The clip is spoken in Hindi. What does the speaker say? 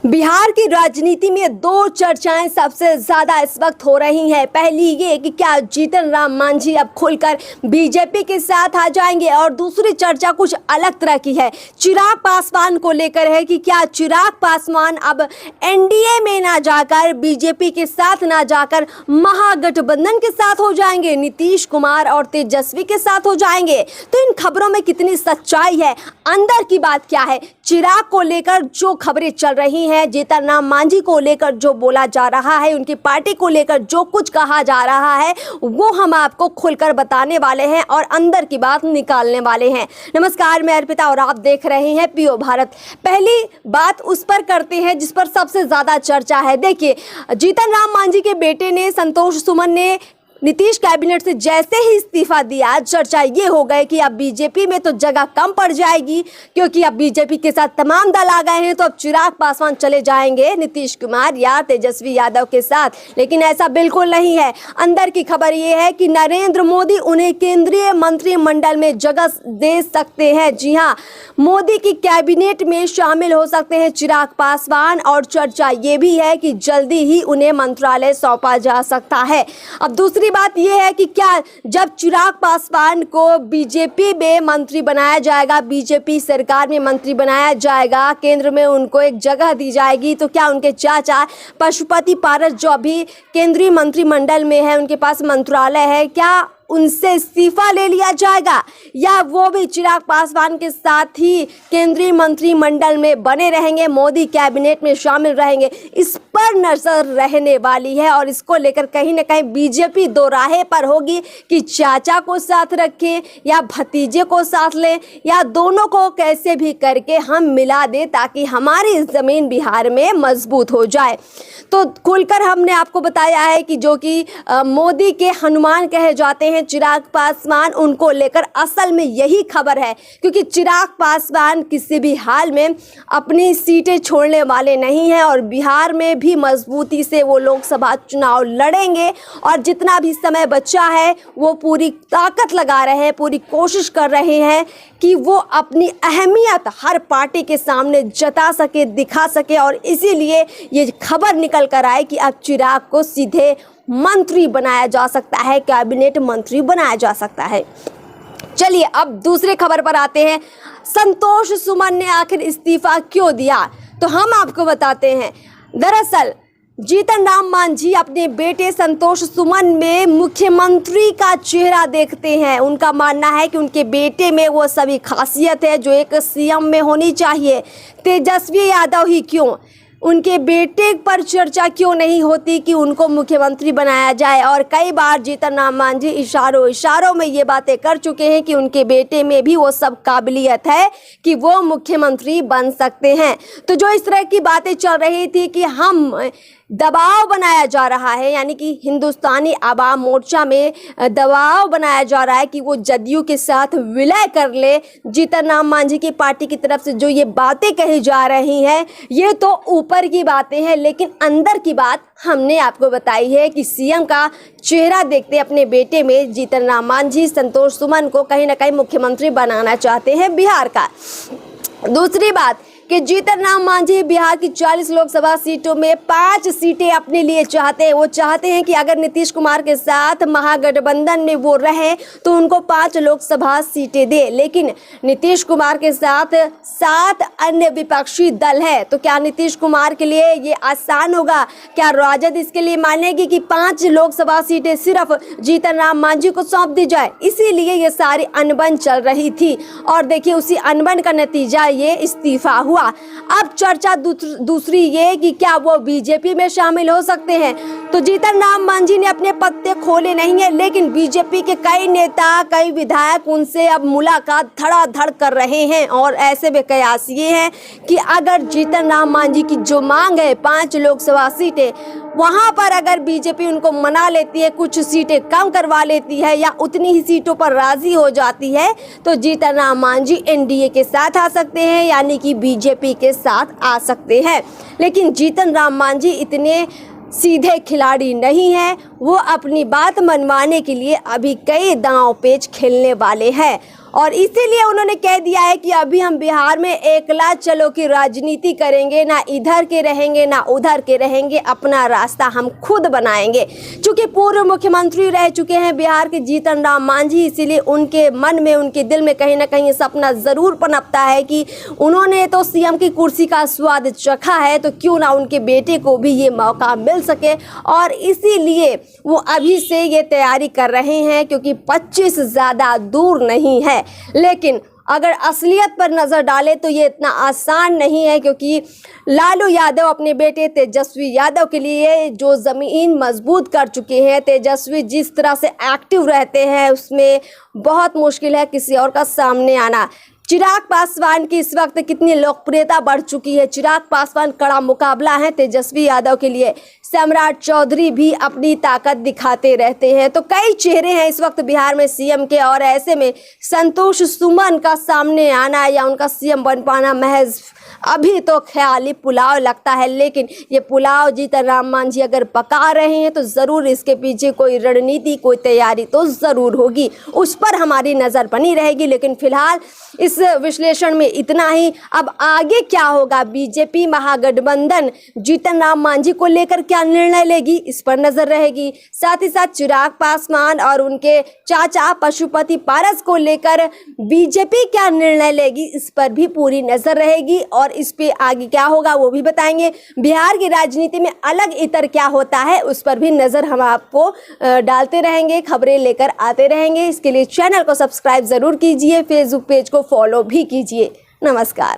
बिहार की राजनीति में दो चर्चाएं सबसे ज्यादा इस वक्त हो रही हैं। पहली ये कि क्या जीतन राम मांझी अब खुलकर बीजेपी के साथ आ जाएंगे, और दूसरी चर्चा कुछ अलग तरह की है, चिराग पासवान को लेकर है कि क्या चिराग पासवान अब एनडीए में ना जाकर, बीजेपी के साथ ना जाकर महागठबंधन के साथ हो जाएंगे, नीतीश कुमार और तेजस्वी के साथ हो जाएंगे। तो इन खबरों में कितनी सच्चाई है, अंदर की बात क्या है, चिराग को लेकर जो खबरें चल रही हैं, जीतन राम मांझी को लेकर जो बोला जा रहा है, उनकी पार्टी को लेकर जो कुछ कहा जा रहा है, वो हम आपको खुलकर बताने वाले हैं और अंदर की बात निकालने वाले हैं। नमस्कार, मैं अर्पिता और आप देख रहे हैं पीओ भारत। पहली बात उस पर करते हैं जिस पर सबसे ज्यादा चर्चा है। देखिए, जीतन राम मांझी के बेटे ने, संतोष सुमन ने, नीतीश कैबिनेट से जैसे ही इस्तीफा दिया, चर्चा ये हो गई कि अब बीजेपी में तो जगह कम पड़ जाएगी, क्योंकि अब बीजेपी के साथ तमाम दल आ गए हैं, तो अब चिराग पासवान चले जाएंगे नीतीश कुमार या तेजस्वी यादव के साथ। लेकिन ऐसा बिल्कुल नहीं है। अंदर की खबर ये है कि नरेंद्र मोदी उन्हें केंद्रीय मंत्रिमंडल में जगह दे सकते हैं। जी हाँ, मोदी की कैबिनेट में शामिल हो सकते हैं चिराग पासवान, और चर्चा ये भी है कि जल्दी ही उन्हें मंत्रालय सौंपा जा सकता है। अब दूसरी बात यह है कि क्या जब चिराग पासवान को बीजेपी में मंत्री बनाया जाएगा, बीजेपी सरकार में मंत्री बनाया जाएगा, केंद्र में उनको एक जगह दी जाएगी, तो क्या उनके चाचा पशुपति पारस जो अभी केंद्रीय मंत्रिमंडल में है, उनके पास मंत्रालय है, क्या उनसे इस्तीफा ले लिया जाएगा, या वो भी चिराग पासवान के साथ ही केंद्रीय मंत्रिमंडल में बने रहेंगे, मोदी कैबिनेट में शामिल रहेंगे? इस पर नजर रहने वाली है, और इसको लेकर कहीं ना कहीं बीजेपी दो राहे पर होगी कि चाचा को साथ रखें या भतीजे को साथ लें, या दोनों को कैसे भी करके हम मिला दें ताकि हमारी जमीन बिहार में मजबूत हो जाए। तो खुलकर हमने आपको बताया है कि जो कि मोदी के हनुमान कहे जाते हैं चिराग पासवान, उनको लेकर असल में यही खबर है, क्योंकि चिराग पासवान किसी भी हाल में अपनी सीटें छोड़ने वाले नहीं हैं, और बिहार में भी मजबूती से वो लोकसभा चुनाव लड़ेंगे, और जितना भी समय बचा है वो पूरी ताकत लगा रहे हैं, पूरी कोशिश कर रहे हैं कि वो अपनी अहमियत हर पार्टी के सामने जता सके, दिखा सके, और इसीलिए ये खबर निकल कर आए कि अब चिराग को सीधे मंत्री बनाया जा सकता है, कैबिनेट मंत्री बनाया जा सकता है। चलिए अब दूसरे खबर पर आते हैं। संतोष सुमन ने आखिर इस्तीफा क्यों दिया, तो हम आपको बताते हैं। दरअसल जीतन राम मांझी अपने बेटे संतोष सुमन में मुख्यमंत्री का चेहरा देखते हैं। उनका मानना है कि उनके बेटे में वो सभी खासियत है जो एक सीएम में होनी चाहिए। तेजस्वी यादव ही क्यों, उनके बेटे पर चर्चा क्यों नहीं होती कि उनको मुख्यमंत्री बनाया जाए? और कई बार जीतन राम मांझी इशारों में ये बातें कर चुके हैं कि उनके बेटे में भी वो सब काबिलियत है कि वो मुख्यमंत्री बन सकते हैं। तो जो इस तरह की बातें चल रही थी कि हम दबाव बनाया जा रहा है, यानी कि हिंदुस्तानी आवाम मोर्चा में दबाव बनाया जा रहा है कि वो जदयू के साथ विलय कर ले, जीतन राम मांझी की पार्टी की तरफ से जो ये बातें कही जा रही हैं, ये तो ऊपर की बातें हैं, लेकिन अंदर की बात हमने आपको बताई है कि सीएम का चेहरा देखते अपने बेटे में जीतन राम मांझी संतोष सुमन को कहीं ना कहीं मुख्यमंत्री बनाना चाहते हैं बिहार का। दूसरी बात कि जीतन राम मांझी बिहार की 40 लोकसभा सीटों में 5 सीटें अपने लिए चाहते हैं। वो चाहते हैं कि अगर नीतीश कुमार के साथ महागठबंधन में वो रहे तो उनको 5 लोकसभा सीटें दे, लेकिन नीतीश कुमार के साथ 7 अन्य विपक्षी दल है। तो क्या नीतीश कुमार के लिए ये आसान होगा? क्या राजद इसके लिए मानेगी कि 5 लोकसभा सीटें सिर्फ जीतन राम मांझी को सौंप दी जाए? इसीलिए ये सारी अनबन चल रही थी, और देखिए उसी अनबन का नतीजा ये इस्तीफा हुआ। अब चर्चा दूसरी ये कि क्या वो बीजेपी में शामिल हो सकते हैं। तो जीतन राम मांझी ने अपने पत्ते खोले नहीं है, लेकिन बीजेपी के कई नेता, कई विधायक उनसे अब मुलाकात धड़ाधड़ कर रहे हैं, और ऐसे में कयास ये है कि अगर जीतन राम मांझी की जो मांग है 5 लोकसभा सीटें, वहां पर अगर बीजेपी उनको मना लेती है, कुछ सीटें कम करवा लेती है या उतनी ही सीटों पर राजी हो जाती है, तो जीतन राम मांझी एनडीए के साथ आ सकते हैं, यानी कि बीजेपी के साथ आ सकते हैं। लेकिन जीतन राम मांझी इतने सीधे खिलाड़ी नहीं है, वो अपनी बात मनवाने के लिए अभी कई दांव पेच खेलने वाले हैं। और इसीलिए उन्होंने कह दिया है कि अभी हम बिहार में एकला चलो की राजनीति करेंगे, ना इधर के रहेंगे ना उधर के रहेंगे, अपना रास्ता हम खुद बनाएंगे। चूंकि पूर्व मुख्यमंत्री रह चुके हैं बिहार के जीतन राम मांझी, इसीलिए उनके मन में, उनके दिल में कहीं ना कहीं सपना जरूर पनपता है कि उन्होंने तो सीएम की कुर्सी का स्वाद चखा है, तो क्यों ना उनके बेटे को भी ये मौका मिल सके। और इसीलिए वो अभी से ये तैयारी कर रहे हैं, क्योंकि 25 ज़्यादा दूर नहीं है। लेकिन अगर असलियत पर नज़र डाले तो ये इतना आसान नहीं है, क्योंकि लालू यादव अपने बेटे तेजस्वी यादव के लिए जो ज़मीन मजबूत कर चुके हैं, तेजस्वी जिस तरह से एक्टिव रहते हैं उसमें बहुत मुश्किल है किसी और का सामने आना। चिराग पासवान की इस वक्त कितनी लोकप्रियता बढ़ चुकी है, चिराग पासवान कड़ा मुकाबला है तेजस्वी यादव के लिए। सम्राट चौधरी भी अपनी ताकत दिखाते रहते हैं। तो कई चेहरे हैं इस वक्त बिहार में सीएम के, और ऐसे में संतोष सुमन का सामने आना या उनका सीएम बन पाना महज अभी तो ख्याली पुलाव लगता है। लेकिन ये पुलाव जीतन राम मांझी अगर पका रहे हैं तो ज़रूर इसके पीछे कोई रणनीति, कोई तैयारी तो ज़रूर होगी, उस पर हमारी नज़र बनी रहेगी। लेकिन फिलहाल इस विश्लेषण में इतना ही। अब आगे क्या होगा, बीजेपी महागठबंधन जीतन राम मांझी को लेकर क्या निर्णय लेगी, इस पर नजर रहेगी। साथ ही साथ चिराग पासवान और उनके चाचा पशुपति पारस को लेकर बीजेपी क्या निर्णय लेगी, इस पर भी पूरी नजर रहेगी। और इस पे आगे क्या होगा वो भी बताएंगे। बिहार की राजनीति में अलग इतर क्या होता है उस पर भी नजर हम आपको डालते रहेंगे, खबरें लेकर आते रहेंगे। इसके लिए चैनल को सब्सक्राइब जरूर कीजिए, फेसबुक पेज को फॉलो भी कीजिए। नमस्कार।